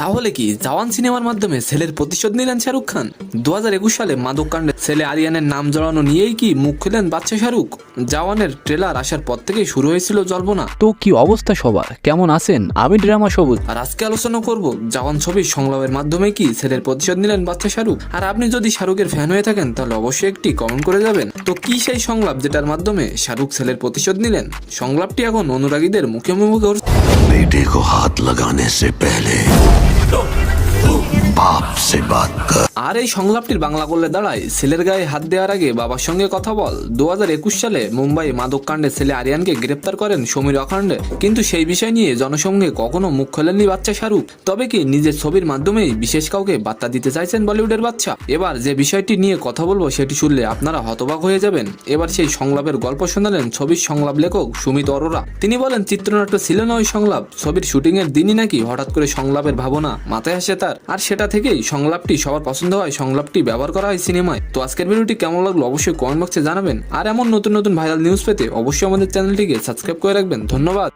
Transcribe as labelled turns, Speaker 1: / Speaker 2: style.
Speaker 1: তাহলে কি জওয়ান সিনেমার মাধ্যমে ছেলের প্রতিশোধ নিলেন শাহরুখ খান? 2021 সালে মাদক কাণ্ডে ছেলে আরিয়ানের নাম জড়ানো নিয়েই কি মুখ খুলেন বাচ্চা শাহরুখ? জওয়ানের ট্রেলার আসার পর থেকেই শুরু হয়েছিল জল্পনা।
Speaker 2: তো কি অবস্থা সবার, কেমন আছেন? আমি ড্রামা সবুজ।
Speaker 1: আর আজকে আলোচনা করব জওয়ান ছবির সংলাপের মাধ্যমে কি ছেলের প্রতিশোধ নিলেন বাচ্চা শাহরুখ। আর আপনি যদি শাহরুখের ফ্যান হয়ে থাকেন তাহলে অবশ্যই একটি কমেন্ট করে যাবেন। তো কি সেই সংলাপ যেটার মাধ্যমে শাহরুখ ছেলের প্রতিশোধ নিলেন? সংলাপটি এখন অনুরাগীদের মুখে মুখে
Speaker 3: बेटे को हाथ लगाने से पहले बाप से बात कर।
Speaker 1: আর এই সংলাপটির বাংলা করলে দাঁড়ায়, ছেলের গায়ে হাত দেওয়ার আগে বাবার সঙ্গে কথা বল। 2021 সালে মুম্বাই মাদক কাণ্ডে ছেলে আরিয়ানকে গ্রেপ্তার করেন সমীর অখণ্ডে, কিন্তু সেই বিষয় নিয়ে জনসম্মুখে কখনো মুখ খোলেননি বাচ্চা শাহরুখ। তবে কি নিজের ছবির মাধ্যমেই বিশেষ কাউকে বার্তা দিতে চাইছেন বলিউডের বাচ্চা? এবার যে বিষয়টি নিয়ে কথা বলবো সেটি শুনলে আপনারা হতবাক হয়ে যাবেন। এবার সেই সংলাপের গল্প শোনালেন ছবির সংলাপ লেখক সুমিত অরোরা। তিনি বলেন চিত্রনাট্য ছিল না ওই সংলাপ, ছবির শুটিং এর দিনই নাকি হঠাৎ করে সংলাপের ভাবনা মাথায় আসে তার, আর সেটা থেকেই সংলাপটি সবার পছন্দ হয়, সংলাপটি ব্যবহার করা হয় সিনেমায়। তো আজকের ভিডিওটি কেমন লাগলো অবশ্যই কমেন্ট বক্সে জানাবেন। আর এমন নতুন নতুন ভাইরাল নিউজ পেতে অবশ্যই আমাদের চ্যানেলটিকে সাবস্ক্রাইব করে রাখবেন। ধন্যবাদ।